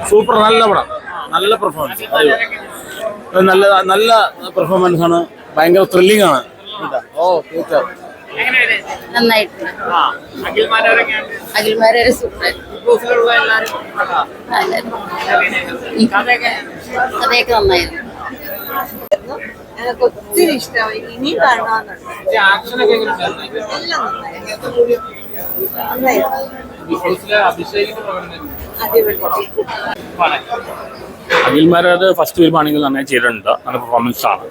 Super, നല്ല പടം, നല്ല പെർഫോമൻസ്, നല്ല നല്ല പെർഫോമൻസ് ആണ്. ഭയങ്കര ത്രില്ലിംഗ് ആണ്. ഓ തീർച്ചയായും നന്നായിട്ടുണ്ട്. അഖിൽമാരെ സൂപ്പർ. കഥയൊക്കെ നന്നായിരുന്നു. ഞങ്ങൾക്ക് ഒത്തിരി ഇഷ്ടമായി. ഇനി കാണാന്നുണ്ട്. അഖിൽമാരുടെ ഫസ്റ്റ് ഫിലിമാണെങ്കിൽ നന്നായി ചെയ്തിട്ടുണ്ട്. നല്ല പെർഫോമൻസ് ആണ്.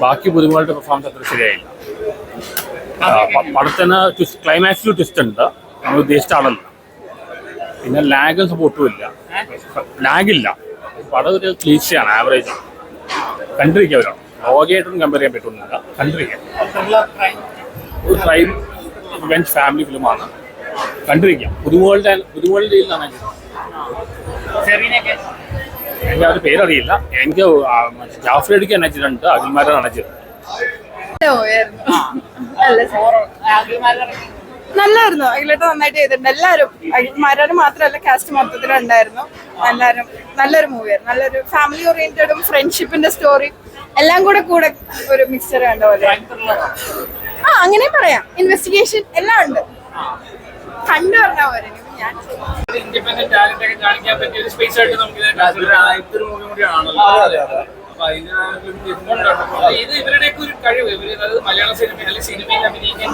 ബാക്കി പുതുമുകളുടെ പെർഫോമൻസ് അത്ര ശരിയായില്ല. പടത്തിന് ക്ലൈമാക്സിൽ ട്വിസ്റ്റ് ഉണ്ട്, നമ്മൾ ഉദ്ദേശിച്ച ആളല്ല. പിന്നെ ലാഗും സപ്പോർട്ടും ഇല്ല, ലാഗില്ല. പടം ഒരു ക്ലീശയാണ്, ആവറേജ് ആണ്. കണ്ടിരിക്കാവരാണ്. ലോകയായിട്ടൊന്നും കമ്പയർ ചെയ്യാൻ പറ്റുന്നില്ല. കണ്ടിരിക്കാം. ഒരു ക്രൈം റിവെഞ്ച് ഫാമിലി ഫിലിമാണ്. കണ്ടിരിക്കാം. പുതുമുകളുടെ രീതിയിലാണ്. എനിക്ക് അവരുടെ പേരറിയില്ല. എനിക്ക് ജാഫ്രിയടിക്ക് അനച്ചിട്ടുണ്ട്, അഖിൽമാരെ അനച്ചിട്ടുണ്ട്. നല്ലായിരുന്നു. അഖിലേട്ട നന്നായിട്ട് ചെയ്തിട്ടുണ്ട്. എല്ലാവരും അഖിൽമാരും മാത്രമല്ല, കാസ്റ്റ് മൊത്തത്തിലുണ്ടായിരുന്നു. എല്ലാവരും നല്ലൊരു മൂവിയായിരുന്നു. നല്ലൊരു ഫാമിലി ഓറിയന്റഡും ഫ്രണ്ട്ഷിപ്പിന്റെ സ്റ്റോറി എല്ലാം കൂടെ ഒരു മിക്സ്ചർ കണ്ട പോലെ. അങ്ങനെ പറയാം. ഇൻവെസ്റ്റിഗേഷൻ എല്ലാം ഉണ്ട്. കണ്ടു പറഞ്ഞാൽ പോലെ. ഇൻഡിപെൻഡന്റ് ടാലന്റ് ഒക്കെ കാണിക്കാൻ പറ്റിയ ഒരു സ്പേസ് ആയിട്ട് നമുക്ക് മൂവി കൂടിയാണല്ലോ. ഇത് ഇവരുടെയൊക്കെ ഒരു കഴിവ്. ഇവര് മലയാള സിനിമ അല്ലെങ്കിൽ സിനിമയിൽ അഭിനയിക്കാൻ